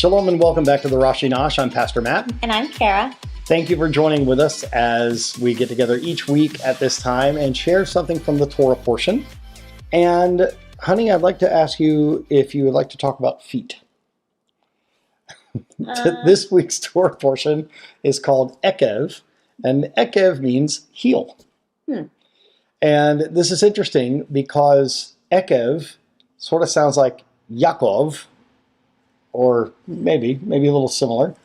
Shalom and welcome back to the Rashi Nash. I'm Pastor Matt. And I'm Kara. Thank you for joining with us as we get together each week at this time and share something from the Torah portion. And honey, I'd like to ask you if you would like to talk about feet. This week's Torah portion is called Eikev, and Eikev means heel. And this is interesting because Eikev sort of sounds like Yaakov, or maybe a little similar,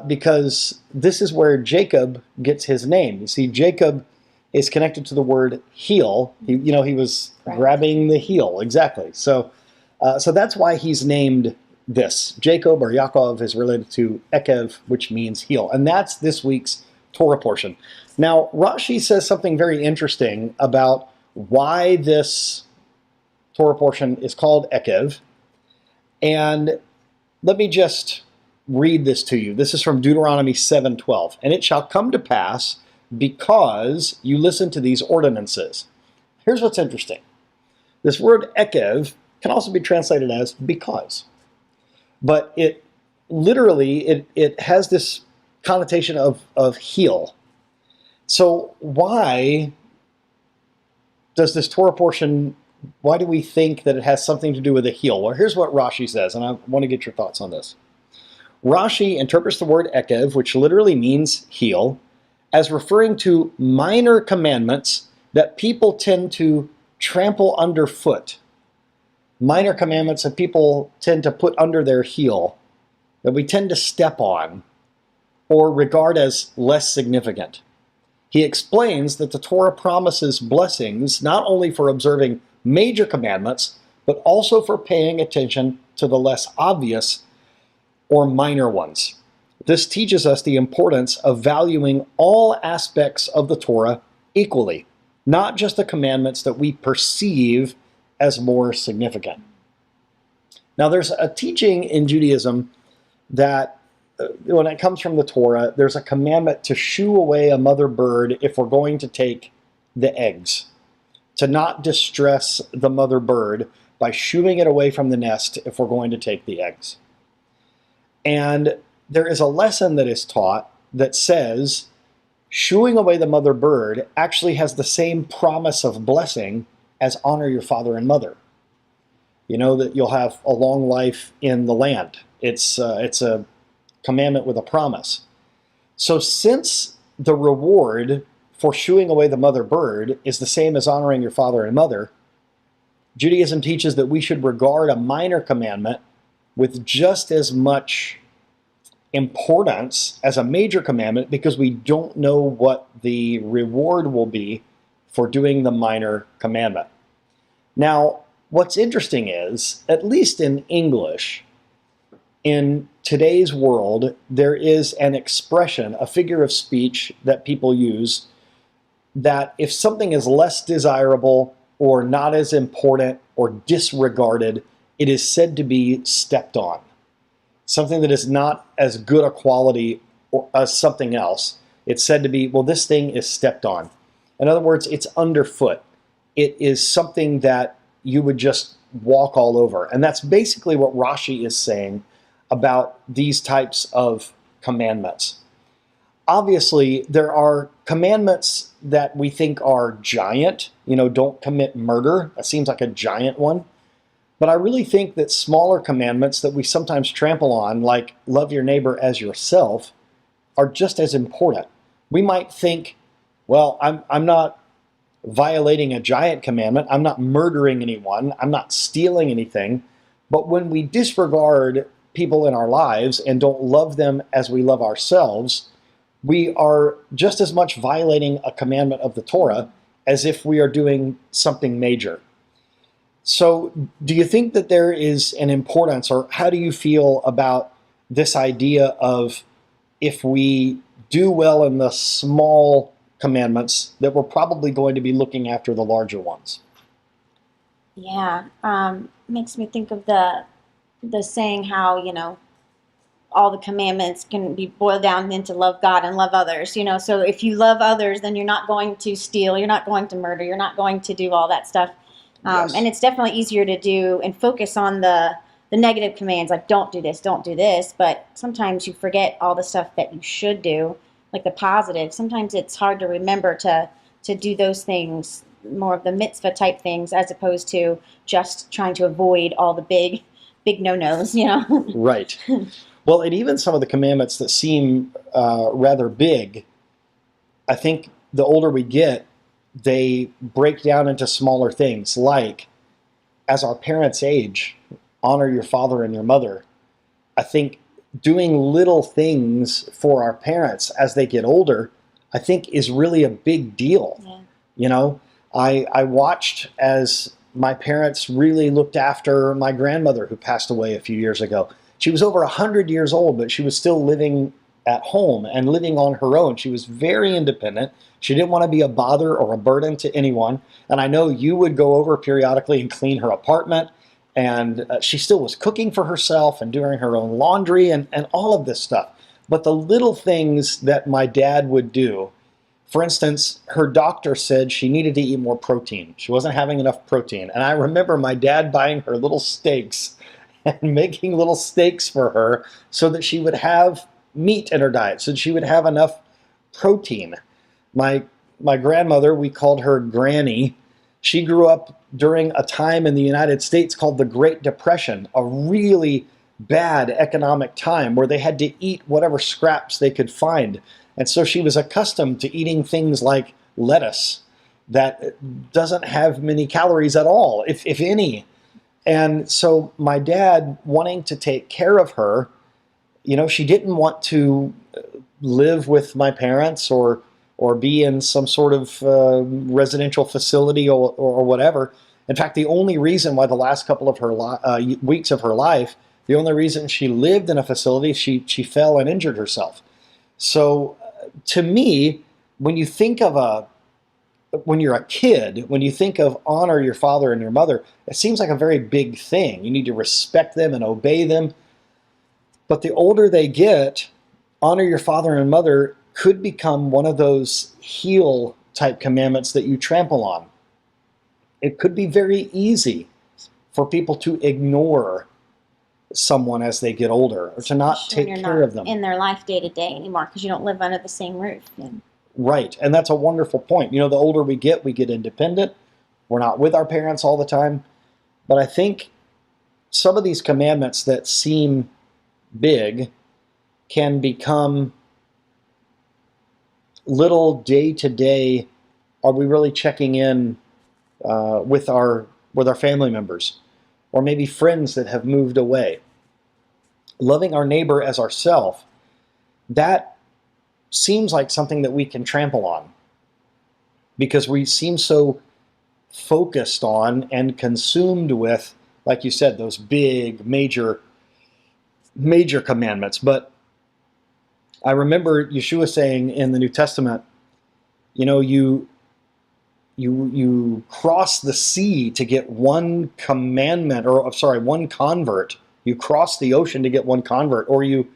because this is where Jacob gets his name. You see, Jacob is connected to the word heel. He was grabbing the heel, exactly. So that's why he's named this. Jacob or Yaakov is related to Eikev, which means heel. And that's this week's Torah portion. Now, Rashi says something very interesting about why this Torah portion is called Eikev. And let me just read this to you. This is from Deuteronomy 7:12. And it shall come to pass because you listen to these ordinances. Here's what's interesting. This word Eikev can also be translated as because. But it literally, it has this connotation of heel. So why does this Torah portion, why do we think that it has something to do with a heel? Well, here's what Rashi says, and I want to get your thoughts on this. Rashi interprets the word Eikev, which literally means heel, as referring to minor commandments that people tend to trample underfoot. Minor commandments that people tend to put under their heel, that we tend to step on or regard as less significant. He explains that the Torah promises blessings not only for observing major commandments, but also for paying attention to the less obvious or minor ones. This teaches us the importance of valuing all aspects of the Torah equally, not just the commandments that we perceive as more significant. Now, there's a teaching in Judaism that when it comes from the Torah, there's a commandment to shoo away a mother bird if we're going to take the eggs, to not distress the mother bird by shooing it away from the nest if we're going to take the eggs. And there is a lesson that is taught that says shooing away the mother bird actually has the same promise of blessing as honor your father and mother. You know that you'll have a long life in the land. It's a commandment with a promise. So since the reward for shooing away the mother bird is the same as honoring your father and mother, Judaism teaches that we should regard a minor commandment with just as much importance as a major commandment because we don't know what the reward will be for doing the minor commandment. Now, what's interesting is, at least in English, in today's world, there is an expression, a figure of speech that people use that if something is less desirable or not as important or disregarded, it is said to be stepped on. Something that is not as good a quality as something else, it's said to be, well, this thing is stepped on. In other words, it's underfoot. It is something that you would just walk all over. And that's basically what Rashi is saying about these types of commandments. Obviously, there are commandments that we think are giant. Don't commit murder. That seems like a giant one. But I really think that smaller commandments that we sometimes trample on, like love your neighbor as yourself, are just as important. We might think, well, I'm not violating a giant commandment. I'm not murdering anyone. I'm not stealing anything. But when we disregard people in our lives and don't love them as we love ourselves, we are just as much violating a commandment of the Torah as if we are doing something major. So do you think that there is an importance, or how do you feel about this idea of if we do well in the small commandments, that we're probably going to be looking after the larger ones? Yeah, makes me think of the saying how, all the commandments can be boiled down into love God and love others. So if you love others, then you're not going to steal, you're not going to murder, you're not going to do all that stuff. Yes. And it's definitely easier to do and focus on the the negative commands, like don't do this, but sometimes you forget all the stuff that you should do, like the positive. Sometimes it's hard to remember to do those things, more of the mitzvah type things, as opposed to just trying to avoid all the big no-nos, Right. Well, and even some of the commandments that seem rather big, I think the older we get, they break down into smaller things, like as our parents age, honor your father and your mother. I think doing little things for our parents as they get older, I think is really a big deal. Yeah. I watched as my parents really looked after my grandmother who passed away a few years ago. She was over 100 years old, but she was still living at home and living on her own. She was very independent. She didn't want to be a bother or a burden to anyone. And I know you would go over periodically and clean her apartment. And she still was cooking for herself and doing her own laundry and all of this stuff. But the little things that my dad would do, for instance, her doctor said she needed to eat more protein. She wasn't having enough protein. And I remember my dad buying her little steaks and making little steaks for her so that she would have meat in her diet, so that she would have enough protein. My grandmother, we called her Granny. She grew up during a time in the United States called the Great Depression, a really bad economic time where they had to eat whatever scraps they could find. And so she was accustomed to eating things like lettuce that doesn't have many calories at all, if any. And so my dad, wanting to take care of her, she didn't want to live with my parents or be in some sort of residential facility or whatever. In fact, the only reason why the last couple of her weeks of her life, the only reason she lived in a facility, she fell and injured herself. So to me, when you think of when you're a kid, when you think of honor your father and your mother, it seems like a very big thing. You need to respect them and obey them. But the older they get, honor your father and mother could become one of those heel type commandments that you trample on. It could be very easy for people to ignore someone as they get older, or to not take care of them in their life day to day anymore, because you don't live under the same roof. Yeah. Right, and that's a wonderful point. The older we get independent. We're not with our parents all the time. But I think some of these commandments that seem big can become little day-to-day. Are we really checking in with our family members, or maybe friends that have moved away? Loving our neighbor as ourselves, that seems like something that we can trample on, because we seem so focused on and consumed with, like you said, those big, major commandments. But I remember Yeshua saying in the New Testament, you cross the sea to get one commandment, one convert. You cross the ocean to get one convert, or you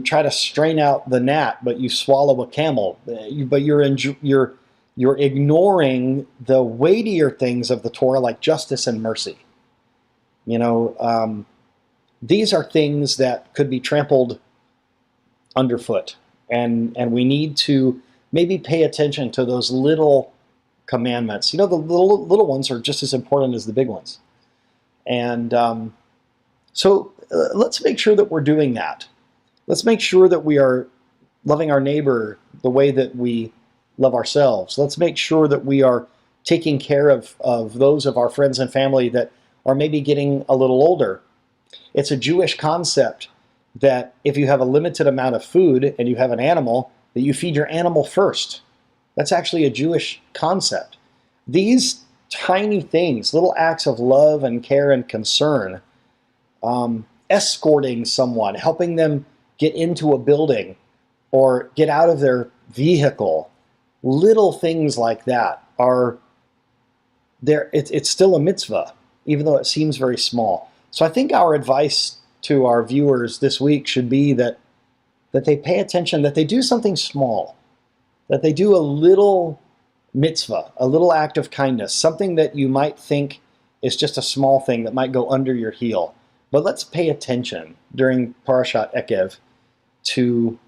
try to strain out the gnat, but you swallow a camel. But you're ignoring the weightier things of the Torah, like justice and mercy. These are things that could be trampled underfoot, and we need to maybe pay attention to those little commandments. The little ones are just as important as the big ones. And so let's make sure that we're doing that. Let's make sure that we are loving our neighbor the way that we love ourselves. Let's make sure that we are taking care of those of our friends and family that are maybe getting a little older. It's a Jewish concept that if you have a limited amount of food and you have an animal, that you feed your animal first. That's actually a Jewish concept. These tiny things, little acts of love and care and concern, escorting someone, helping them get into a building or get out of their vehicle, little things like that are there. It's still a mitzvah, even though it seems very small. So I think our advice to our viewers this week should be that they pay attention, that they do something small, that they do a little mitzvah, a little act of kindness, something that you might think is just a small thing that might go under your heel. But let's pay attention during Parashat Eikev to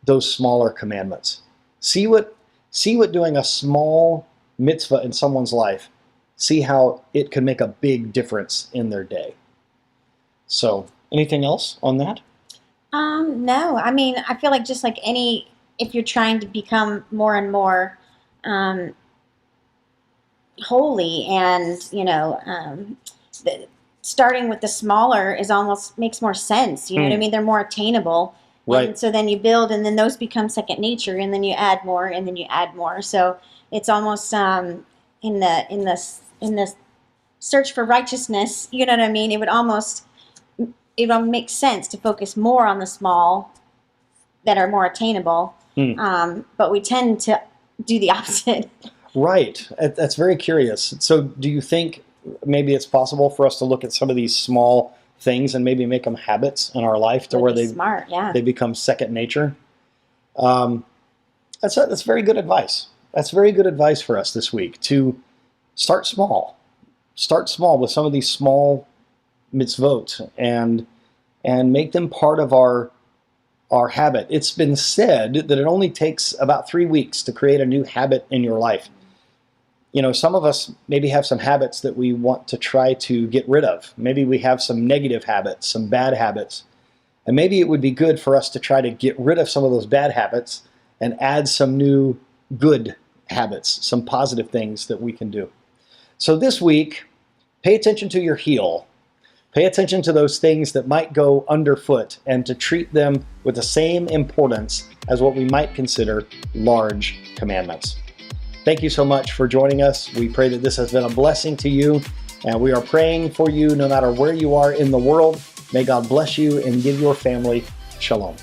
those smaller commandments. See what doing a small mitzvah in someone's life, see how it can make a big difference in their day. So, anything else on that? No. I mean, I feel like just like if you're trying to become more and more holy, and starting with the smaller is almost makes more sense. You know what I mean? They're more attainable. Right. And so then you build, and then those become second nature, and then you add more, and then you add more. So it's almost in the search for righteousness. You know what I mean? It would make sense to focus more on the small that are more attainable. But we tend to do the opposite. Right. That's very curious. So do you think maybe it's possible for us to look at some of these small things and maybe make them habits in our life to where they become second nature? That's very good advice. That's very good advice for us this week, to start small. Start small with some of these small mitzvot and make them part of our habit. It's been said that it only takes about 3 weeks to create a new habit in your life. Some of us maybe have some habits that we want to try to get rid of. Maybe we have some negative habits, some bad habits. And maybe it would be good for us to try to get rid of some of those bad habits and add some new good habits, some positive things that we can do. So this week, pay attention to your heel. Pay attention to those things that might go underfoot, and to treat them with the same importance as what we might consider large commandments. Thank you so much for joining us. We pray that this has been a blessing to you, and we are praying for you no matter where you are in the world. May God bless you and give your family shalom.